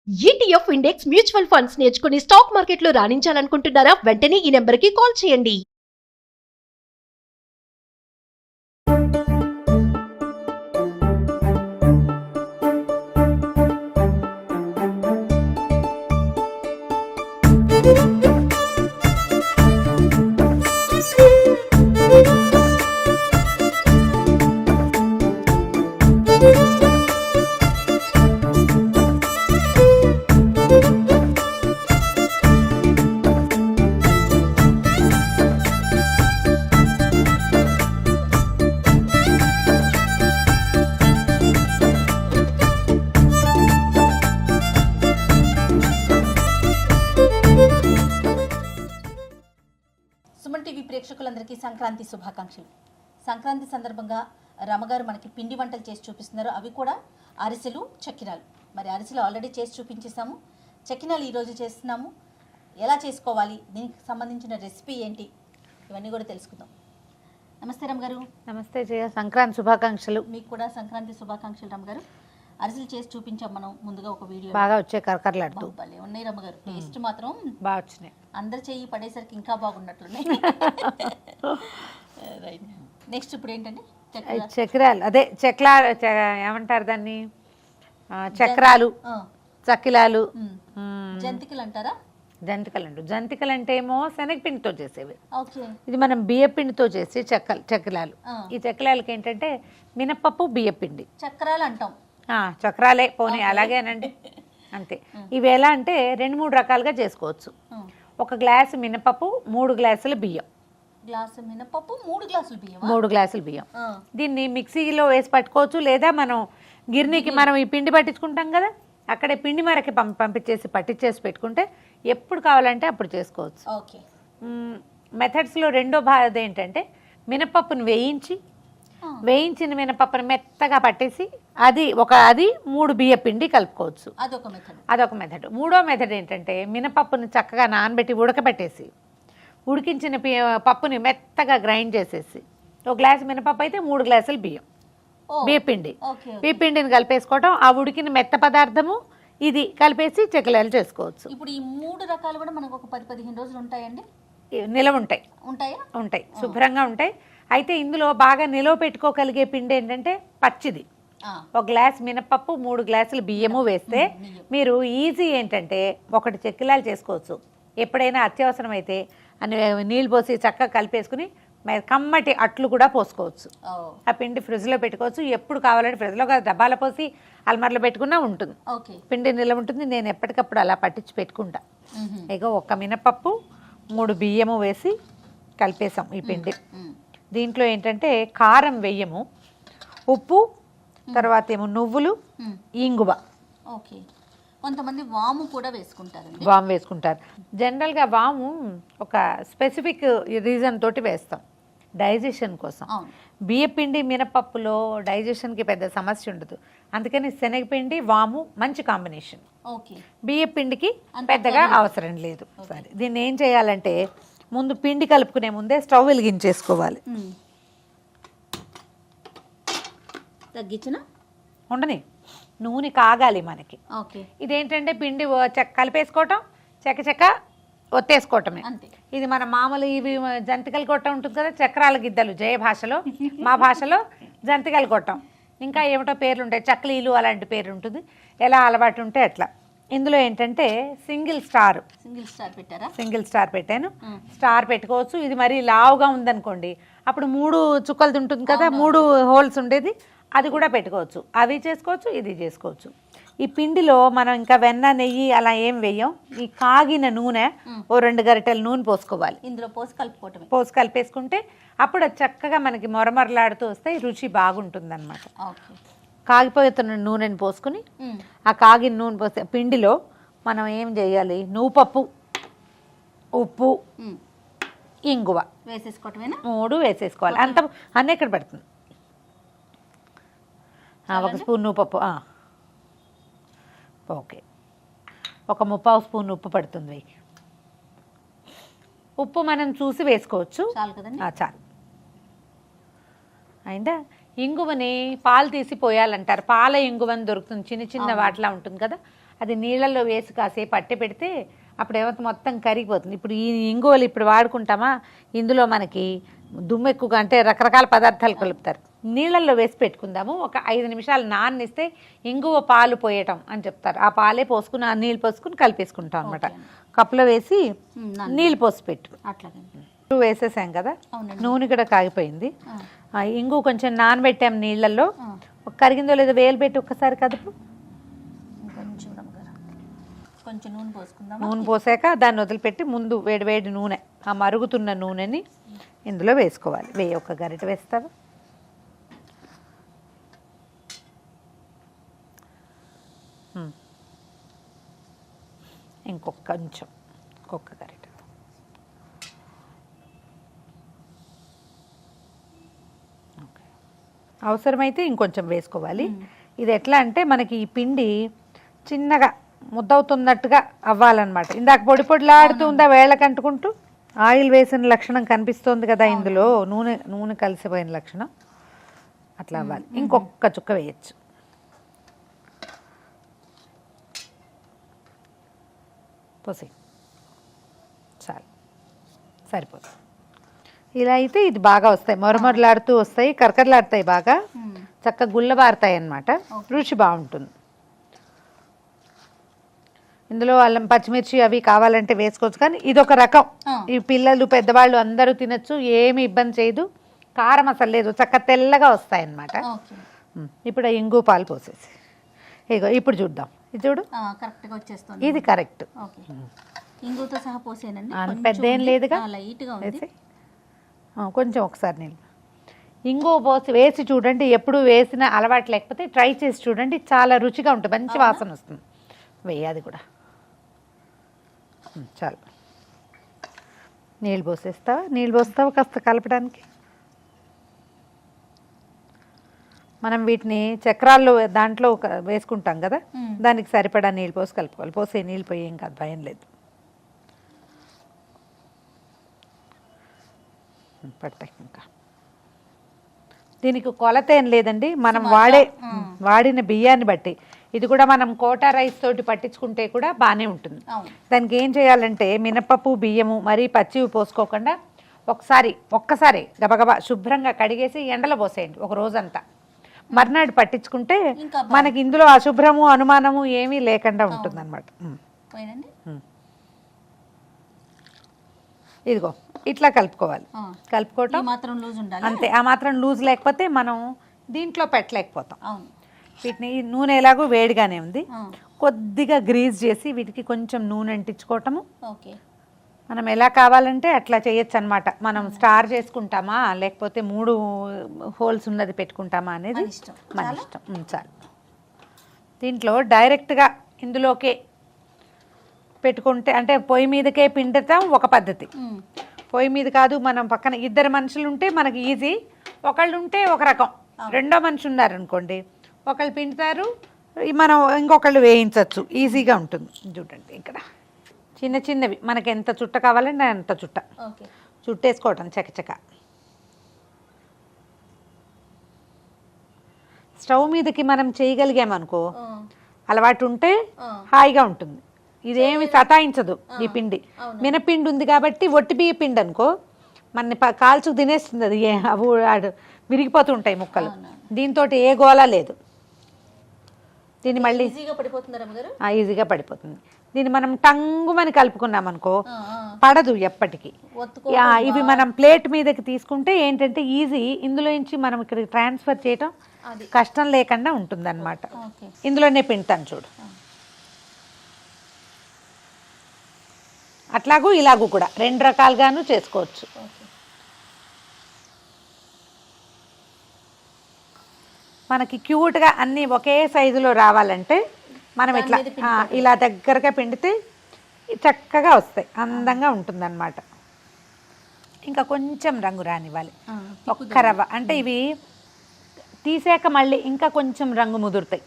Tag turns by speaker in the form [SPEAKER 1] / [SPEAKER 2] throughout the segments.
[SPEAKER 1] ETF index mutual funds నేర్చుకుని stock మార్కెట్లో రాణించాలనుకుంటున్నారా? వెంటనే ఈ నెంబర్కి కాల్ చేయండి.
[SPEAKER 2] సుమన్ టీవీ ప్రేక్షకులందరికీ సంక్రాంతి శుభాకాంక్షలు. సంక్రాంతి సందర్భంగా రమగారు మనకి పిండి వంటలు చేసి చూపిస్తున్నారు. అవి కూడా అరిసెలు, చక్కినాలు. మరి అరిసెలు ఆల్రెడీ చేసి చూపించేసాము, చక్కినాలు ఈరోజు చేస్తున్నాము. ఎలా చేసుకోవాలి, దీనికి సంబంధించిన రెసిపీ ఏంటి, ఇవన్నీ కూడా తెలుసుకుందాం. నమస్తే రమగారు.
[SPEAKER 3] నమస్తే జయ, సంక్రాంతి శుభాకాంక్షలు.
[SPEAKER 2] మీకు కూడా సంక్రాంతి శుభాకాంక్షలు రమగారు. అరిసెలు చేసి చూపించాం మనం ముందుగా ఒక వీడియో.
[SPEAKER 3] బాగా వచ్చాయి, కరకరలాడుతూ
[SPEAKER 2] భలే ఉన్నాయి రమగారు. టేస్ట్ మాత్రం
[SPEAKER 3] బాగా వచ్చినాయి.
[SPEAKER 2] అందరు చెయ్యి పడేసరికి ఇంకా బాగున్నట్లున్నాయి. రైట్, నెక్స్ట్ ఇప్పుడు ఏంటండి?
[SPEAKER 3] చక్రాలు, అదే ఏమంటారు దాన్ని, చక్రాలు, చక్కిలాలు,
[SPEAKER 2] జంతికలు అంటారా?
[SPEAKER 3] జంతికలు అంటే ఏమో శనగపిండితో చేసేవి.
[SPEAKER 2] ఓకే.
[SPEAKER 3] ఇది మనం బియ్యపిండితో చేసి చక్రాలు. ఈ చక్రాలకి ఏంటంటే మినపప్పు, బియ్యపిండి.
[SPEAKER 2] చక్రాలు అంటాం.
[SPEAKER 3] చక్రాలే పోనీ, అలాగేనండి, అంతే. ఇవి ఎలా అంటే 2-3 రకాలుగా చేసుకోవచ్చు. 1 గ్లాసు మినపప్పు, 3 గ్లాసుల బియ్యం.
[SPEAKER 2] గ్లాసు మినపప్పు, 3 గ్లాసుల బియ్యం.
[SPEAKER 3] 3 గ్లాసుల బియ్యం. దీన్ని మిక్సీలో వేసి పట్టుకోవచ్చు, లేదా మనం గిర్నీకి మనం ఈ పిండి పట్టించుకుంటాం కదా, అక్కడే పిండి మరకి పంపించేసి పట్టించేసి పెట్టుకుంటే ఎప్పుడు కావాలంటే అప్పుడు చేసుకోవచ్చు.
[SPEAKER 2] ఓకే.
[SPEAKER 3] మెథడ్స్లో రెండో భాగం ఏంటంటే మినపప్పును వేయించిన మినపప్పును మెత్తగా పట్టేసి అది 3 బియ్య పిండి కలుపుకోవచ్చు. అదొక మెథడ్. మూడో మెథడ్ ఏంటంటే మినపప్పుని చక్కగా నానబెట్టి ఉడకబెట్టేసి ఉడికించిన పప్పుని మెత్తగా గ్రైండ్ చేసేసి 1 గ్లాసు మినపప్పు అయితే 3 గ్లాసులు బియ్యపిండి. బియ్యపిండిని కలిపేసుకోవటం, ఆ ఉడికిన మెత్త పదార్థము ఇది కలిపేసి చక్రాలు చేసుకోవచ్చు.
[SPEAKER 2] ఇప్పుడు ఈ 3 రకాలు కూడా మనకు ఒక 10-15 రోజులు ఉంటాయండి,
[SPEAKER 3] నిలవ ఉంటాయి.
[SPEAKER 2] ఉంటాయి,
[SPEAKER 3] శుభ్రంగా ఉంటాయి. అయితే ఇందులో బాగా నిలవ పెట్టుకోగలిగే పిండి ఏంటంటే పచ్చిది. 1 గ్లాస్ మినపప్పు, 3 గ్లాసులు బియ్యము వేస్తే మీరు ఈజీ ఏంటంటే 1 చక్రాలు చేసుకోవచ్చు. ఎప్పుడైనా అత్యవసరం అయితే నీళ్ళు పోసి చక్కగా కలిపేసుకుని కమ్మటి అట్లు కూడా పోసుకోవచ్చు. ఆ పిండి ఫ్రిడ్జ్లో పెట్టుకోవచ్చు. ఎప్పుడు కావాలంటే ఫ్రిడ్జ్లో డబ్బాలో పోసి అల్మార్లో పెట్టుకున్నా ఉంటుంది, పిండి నిల్వ ఉంటుంది. నేను ఎప్పటికప్పుడు అలా పట్టించి పెట్టుకుంటా. ఇక 1 మినపప్పు, 3 బియ్యము వేసి కలిపేసాం ఈ పిండి. దీంట్లో ఏంటంటే కారం వెయ్యము, ఉప్పు, తర్వాత ఏమో నువ్వులు, ఇంగువ.
[SPEAKER 2] ఓకే. కొంతమంది వాము కూడా వేసుకుంటారు.
[SPEAKER 3] వాము వేసుకుంటారు. జనరల్గా వాము ఒక స్పెసిఫిక్ రీజన్ తోటి వేస్తాం, డైజెషన్ కోసం. బియ్యపిండి, మినపప్పులో డైజెషన్కి పెద్ద సమస్య ఉండదు, అందుకని శనగపిండి, వాము మంచి కాంబినేషన్. బియ్యపిండికి పెద్దగా అవసరం లేదు. సరే, దీన్ని ఏం చేయాలంటే ముందు పిండి కలుపుకునే ముందే స్టవ్ వెలిగించేసుకోవాలి.
[SPEAKER 2] తగ్గించిన
[SPEAKER 3] ఉండని నూనె కాగాలి మనకి. ఇదేంటంటే పిండి కలిపేసుకోవటం, చెక్క ఒత్తేసుకోవటమే. ఇది మన మామూలు ఇవి జంతికలు కొట్టం ఉంటుంది కదా, చక్రాల గిద్దలు జయ భాషలో, మా భాషలో జంతికలు కొట్టం. ఇంకా ఏమిటో పేర్లు ఉంటాయి, చక్లీలు అలాంటి పేరు ఉంటుంది, ఎలా అలవాటు ఉంటే అట్లా. ఇందులో ఏంటంటే సింగిల్ స్టార్ పెట్టాను. స్టార్ పెట్టుకోవచ్చు. ఇది మరీ లావుగా ఉందనుకోండి, అప్పుడు 3 చుక్కలు ఉంటుంది కదా, 3 హోల్స్ ఉండేది, అది కూడా పెట్టుకోవచ్చు. అవి చేసుకోవచ్చు, ఇది చేసుకోవచ్చు. ఈ పిండిలో మనం ఇంకా వెన్న, నెయ్యి అలా ఏం వేయం. ఈ కాగిన నూనె 2 గరిటెల నూనె పోసుకోవాలి.
[SPEAKER 2] ఇందులో పోసి
[SPEAKER 3] కలిపేసుకుంటే అప్పుడు అది చక్కగా మనకి మొరమొరలాడుతూ వస్తే రుచి బాగుంటుంది అనమాట. కాగిపోతున్న నూనెని పోసుకుని ఆ కాగిన నూనె పోస్తే పిండిలో మనం ఏం చేయాలి, నువ్వుపప్పు, ఉప్పు, ఇంగువ
[SPEAKER 2] వేసేసుకోవటమేనా? 3
[SPEAKER 3] వేసేసుకోవాలి. అన్నీ ఎక్కడ పడుతుంది. 1 స్పూన్ నువ్వుపప్పు, ఓకే, 1 ముప్పావు స్పూన్ ఉప్పు పడుతుంది. ఉప్పు మనం చూసి వేసుకోవచ్చు, చాలు. అయిందా? ఇంగువని పాలు తీసి పోయాలంటారు. పాల ఇంగువని దొరుకుతుంది, చిన్న వాటిలా ఉంటుంది కదా, అది నీళ్ళల్లో వేసి కాసేపు పట్టి పెడితే అప్పుడు ఏమైతే మొత్తం కరిగిపోతుంది. ఇప్పుడు ఈ ఇంగువలు ఇప్పుడు వాడుకుంటామా, ఇందులో మనకి దుమ్ము ఎక్కువగా అంటే రకరకాల పదార్థాలు కలుపుతారు. నీళ్ళల్లో వేసి పెట్టుకుందాము, ఒక 5 నిమిషాలు నాననిస్తే ఇంగువ పాలు పోయటం అని చెప్తారు. ఆ పాలే పోసుకుని ఆ నీళ్ళు పోసుకుని కలిపేసుకుంటాం అనమాట. కప్పులో వేసి నీళ్ళు పోసి పెట్టు.
[SPEAKER 2] అట్లాగే
[SPEAKER 3] వేసేసాం కదా, నూనె కూడా కాగిపోయింది. ఇంగు కొంచెం నానబెట్టాం నీళ్ళల్లో, కరిగిందో లేదో వేలు పెట్టి ఒక్కసారి కదుపు.
[SPEAKER 2] కొంచెం నూనె పోసుకుందాం.
[SPEAKER 3] నూనె పోసాక దాన్ని వదిలిపెట్టి ముందు వేడి నూనె, ఆ మరుగుతున్న నూనెని ఇందులో వేసుకోవాలి. ఒక గరిటె వేస్తావా? ఇంకొక గరిటె. అవసరమైతే ఇంకొంచెం వేసుకోవాలి. ఇది ఎట్లా అంటే మనకి ఈ పిండి చిన్నగా ముద్దవుతున్నట్టుగా అవ్వాలన్నమాట. ఇందాక పొడిలాడుతుందా వేళ్ళకి అంటుకుంటూ ఆయిల్ వేసిన లక్షణం కనిపిస్తోంది కదా ఇందులో, నూనె కలిసిపోయిన లక్షణం అట్లా అవ్వాలి. ఇంకొక చుక్క వేయచ్చు. పోసి చాలు, సరిపోతుంది. ఇలా అయితే ఇది బాగా వస్తాయి, మొరమొరలాడుతూ వస్తాయి, కరకరలాడుతాయి, బాగా చక్కగా గుల్లబారుతాయి అన్నమాట. రుచి బాగుంటుంది. ఇందులో అల్లం పచ్చిమిర్చి అవి కావాలంటే వేసుకోవచ్చు, కానీ ఇదొక రకం. ఈ పిల్లలు పెద్దవాళ్ళు అందరూ తినచ్చు, ఏమి ఇబ్బంది చేయదు. కారం అసలు లేదు, చక్కగా తెల్లగా వస్తాయి అన్నమాట. ఇప్పుడు ఆ ఇంగు పాలు పోసేసి ఇగో ఇప్పుడు చూద్దాం. ఇది చూడు,
[SPEAKER 2] కరెక్ట్గా వచ్చేస్తుంది.
[SPEAKER 3] ఇది కరెక్ట్.
[SPEAKER 2] ఇంగుతో సహా పోసేనండి,
[SPEAKER 3] పెద్ద ఏం లేదుగా.
[SPEAKER 2] లైట్గా
[SPEAKER 3] కొంచెం ఒకసారి నీళ్ళు ఇంగు పోసి వేసి చూడండి. ఎప్పుడు వేసిన అలవాటు లేకపోతే ట్రై చేసి చూడండి, చాలా రుచిగా ఉంటుంది, మంచి వాసన వస్తుంది. వేయాది కూడా చాలు. నీళ్ళు పోస్తావా కాస్త కలపడానికి. మనం వీటిని చక్రాల్లో దాంట్లో వేసుకుంటాం కదా, దానికి సరిపడా నీళ్ళు పోసి కలుపుకోవాలి. పోసే నీళ్ళు పోయి ఏం కాదు, భయం లేదు. పడతాయి. ఇంకా దీనికి కొలత ఏం లేదండి, మనం వాడిన బియ్యాన్ని బట్టి. ఇది కూడా మనం కోటా రైస్ తోటి పట్టించుకుంటే కూడా బాగానే ఉంటుంది. దానికి ఏం చేయాలంటే మినపప్పు బియ్యము మరీ పచ్చివి పోసుకోకుండా ఒక్కసారి గబగబా శుభ్రంగా కడిగేసి ఎండలో పోసేయండి ఒక రోజంతా. మర్నాడు పట్టించుకుంటే మనకి ఇందులో అశుభ్రము అనుమానము ఏమీ లేకుండా ఉంటుంది అనమాట. ఇదిగో ఇట్లా కలుపుకోవాలి. కలుపుకోవటం అంతే, ఆ మాత్రం లూజ్ లేకపోతే మనం దీంట్లో పెట్టలేకపోతాం. వీటిని నూనె ఎలాగో వేడిగానే ఉంది, కొద్దిగా గ్రీజ్ చేసి వీటికి కొంచెం నూనె అంటించుకోవటము. మనం ఎలా కావాలంటే అట్లా చేయొచ్చు అనమాట. మనం స్టార్ చేసుకుంటామా లేకపోతే 3 హోల్స్ ఉన్నది పెట్టుకుంటామా అనేది మన ఇష్టం. చాలు. దీంట్లో డైరెక్ట్గా ఇందులోకే పెట్టుకుంటే అంటే పొయ్యి మీదకే పిండటం ఒక పద్ధతి. పొయ్యి మీద కాదు, మనం పక్కన 2 మనుషులు ఉంటే మనకి ఈజీ. ఒకళ్ళు ఉంటే ఒక రకం, రెండో మనిషి ఉన్నారనుకోండి ఒకళ్ళు పిండుతారు, మనం ఇంకొకళ్ళు వేయించవచ్చు, ఈజీగా ఉంటుంది. చూడండి ఇక్కడ చిన్నవి మనకి ఎంత చుట్ట కావాలంటే అంత చుట్టేసుకోవటం చకచక. స్టవ్ మీదకి మనం చేయగలిగామనుకో, అలవాటు ఉంటే హాయిగా ఉంటుంది. ఇదేమి సతాయించదు ఈ పిండి. మినపిండి ఉంది కాబట్టి ఒట్టి బియ్య పిండి అనుకో మన కాల్చుకు తినేస్తుంది, అది విరిగిపోతుంటాయి ముక్కలు. దీంతో ఏ గోళ లేదు. దీన్ని మళ్ళీ ఈజీగా పడిపోతుంది. దీన్ని మనం టంగుమని కలుపుకున్నాం అనుకో పడదు ఎప్పటికీ. ఇవి మనం ప్లేట్ మీదకి తీసుకుంటే ఏంటంటే ఈజీ, ఇందులో నుంచి మనం ఇక్కడ ట్రాన్స్ఫర్ చేయటం కష్టం లేకుండా ఉంటుంది అనమాట. ఇందులోనే పిండుతాను చూడు. అట్లాగూ ఇలాగూ కూడా 2 రకాలుగాను చేసుకోవచ్చు. మనకి క్యూట్గా అన్నీ ఒకే సైజులో రావాలంటే మనం ఇలా దగ్గరగా పిండితే చక్కగా వస్తాయి, అందంగా ఉంటుందన్నమాట. ఇంకా కొంచెం రంగు రానివ్వాలి, ఒక్క రవ్వ. అంటే ఇవి తీసాక మళ్ళీ ఇంకా కొంచెం రంగు ముదురుతాయి.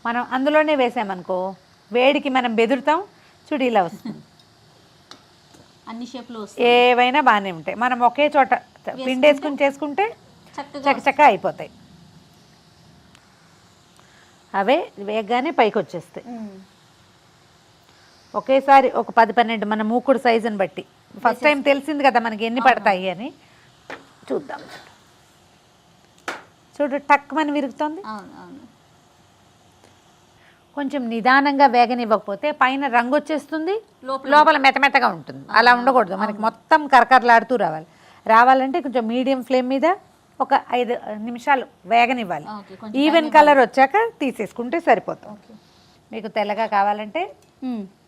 [SPEAKER 3] మనం అందులోనే వేసామనుకో వేడికి మనం బెదురుతాం, చూడు ఇలా వస్తుంది.
[SPEAKER 2] అన్ని షేప్లు
[SPEAKER 3] ఏవైనా బాగానే ఉంటాయి. మనం ఒకే చోట పిండేసుకుని చేసుకుంటే చక్కగా అయిపోతాయి. అవే వేగగానే పైకి వచ్చేస్తాయి. ఒకేసారి ఒక 10-12 మన మూకుడు సైజుని బట్టి. ఫస్ట్ టైం తెలిసింది కదా మనకి ఎన్ని పడతాయి అని. చూద్దాం. చూడు టక్ మన విరుగుతోంది.
[SPEAKER 2] అవును అవును.
[SPEAKER 3] కొంచెం నిదానంగా వేగనివ్వకపోతే పైన రంగు వచ్చేస్తుంది, లోపల మెత్తమెత్తగా ఉంటుంది. అలా ఉండకూడదు, మనకి మొత్తం కరకరలాడుతూ రావాలంటే కొంచెం మీడియం ఫ్లేమ్ మీద ఒక 5 నిమిషాలు వేగనివ్వాలి. ఈవెన్ కలర్ వచ్చాక తీసేసుకుంటే సరిపోతుంది. మీకు తెల్లగా కావాలంటే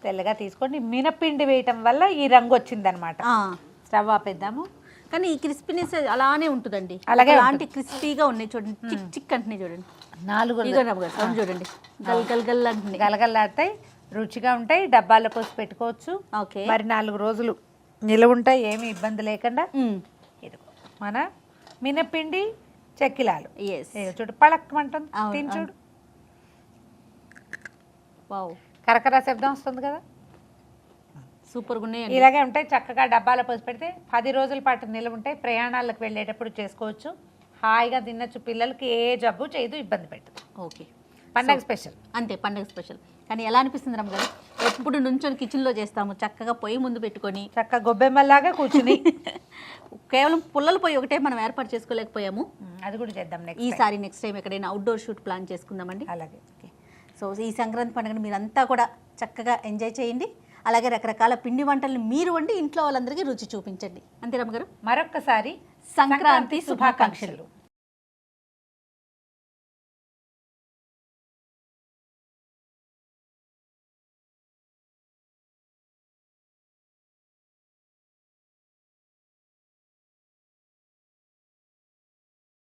[SPEAKER 3] తెల్లగా తీసుకోండి. మినపిండి వేయటం వల్ల ఈ రంగు వచ్చిందనమాట. స్టవ్ ఆపేద్దాము.
[SPEAKER 2] కానీ ఈ క్రిస్పీనెస్ అలానే ఉంటుందండి.
[SPEAKER 3] అలాగే
[SPEAKER 2] అలాంటి క్రిస్పీగా ఉన్నాయి చూడండి. చిక్ చిక్ అంటున్నాయి చూడండి.
[SPEAKER 3] 4
[SPEAKER 2] సౌండ్ చూడండి. గల్ గల్ గల్ అంటున్నాయి.
[SPEAKER 3] గలగల్లాడతాయి, రుచిగా ఉంటాయి. డబ్బాలో పోసి పెట్టుకోవచ్చు.
[SPEAKER 2] ఓకే.
[SPEAKER 3] మరి 4 రోజులు నిలవ ఉంటాయి, ఏమి ఇబ్బంది లేకుండా. ఇదిగో మన మినపిండి చెక్కిలాలు. చూడు పళక్మంటుంది, తిని చూడు.
[SPEAKER 2] వావ్,
[SPEAKER 3] కరకర శబ్దం వస్తుంది కదా.
[SPEAKER 2] సూపర్గా ఉన్నాయి.
[SPEAKER 3] ఇలాగే ఉంటాయి. చక్కగా డబ్బాలో పోసి పెడితే 10 రోజుల పాటు నిలవ ఉంటాయి. ప్రయాణాలకు వెళ్ళేటప్పుడు చేసుకోవచ్చు. హాయిగా తినచ్చు. పిల్లలకి ఏ జబ్బు చేయదు, ఇబ్బంది పెట్టదు.
[SPEAKER 2] ఓకే.
[SPEAKER 3] పండగ స్పెషల్
[SPEAKER 2] అంతే, పండగ స్పెషల్. కానీ ఎలా అనిపిస్తుంది రమ్మగారు? ఎప్పుడు నుంచొని కిచెన్లో చేస్తాము, చక్కగా పొయ్యి ముందు పెట్టుకొని
[SPEAKER 3] చక్కగా గొబ్బెమ్మలాగా కూర్చుని
[SPEAKER 2] కేవలం పుల్లల పొయ్యి ఒకటే మనం ఏర్పాటు చేసుకోలేకపోయాము.
[SPEAKER 3] అది కూడా చేద్దాం
[SPEAKER 2] నెక్స్ట్ టైం ఎక్కడైనా అవుట్డోర్ షూట్ ప్లాన్ చేసుకుందామండి.
[SPEAKER 3] అలాగే.
[SPEAKER 2] ఓకే. సో ఈ సంక్రాంతి పండుగను మీరంతా కూడా చక్కగా ఎంజాయ్ చేయండి. అలాగే రకరకాల పిండి వంటలను మీరు వండి ఇంట్లో వాళ్ళందరికీ రుచి చూపించండి. అంతే రమ్మగారు.
[SPEAKER 3] మరొక్కసారి
[SPEAKER 2] సంక్రాంతి శుభాకాంక్షలు.